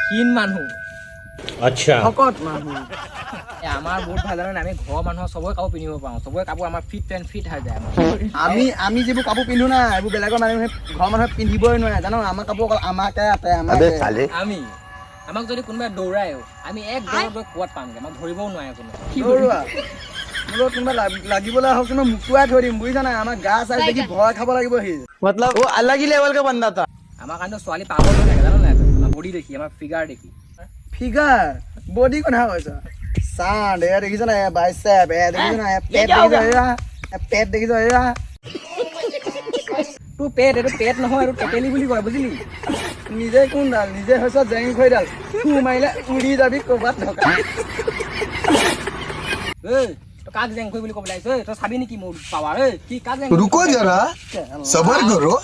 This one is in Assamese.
ক্ষীণ মানুহ अच्छा শকত মানুহ আমাৰ বহুত ভাল জানে আমি ঘৰৰ মানুহৰ চবৰে কাপোৰ পিন্ধিব পাৰোঁ চবৰে কাপোৰ আমাৰ ফিট এণ্ড ফিট হৈ যায় আমি যিবোৰ কাপোৰ পিন্ধো না এইবোৰ বেলেগৰ মানুহে ঘৰৰ মানুহে পিন্ধিবই নোৱাৰে জানো আমাৰ কাপোৰ অকল আমাকে আতে আমাকে আমি আমাক যদি কোনোবাই দৌৰায়ো আমি এক দৌৰত গৈ ক'ত পামগৈ আমাক ধৰিবও নোৱাৰে কোনো দৌৰোৱা মোলৈ কোনোবা লাগিবলৈ আহক মই মুকুৱাই থৈ দিম বুজিছা নাই আমাৰ গা চাই দেখি ভয় খাব লাগিব সি मतलब वो अलग ही लेवल का बंदा था আমাৰ কাৰণেতো ছোৱালী পাগল হৈ থাকে জানো নাই আমাৰ বডি দেখি আমাৰ ফিগাৰ দেখি ফিগাৰ বডি কথা কৈছ চান্দ এয়া দেখিছ না বাইচেপ এয়া দেখিছ না পেট দেখিছ এয়া পেট দেখিছ এয়া তোৰ পেট এইটো পেট নহয় এইটো টেকেলি বুলি কয় বুজিলি নিজে কোনডাল নিজে হৈছে জেং খৈডাল ফু মাৰিলে উৰি যাবি ক'ৰবাত ঢকা এই তই কাক জেংখৈ বুলি ক'বলৈ আহিছ তই চাবি নেকি মোৰ পাৱাৰ এই কি কাক জেং रुको जरा सबर करो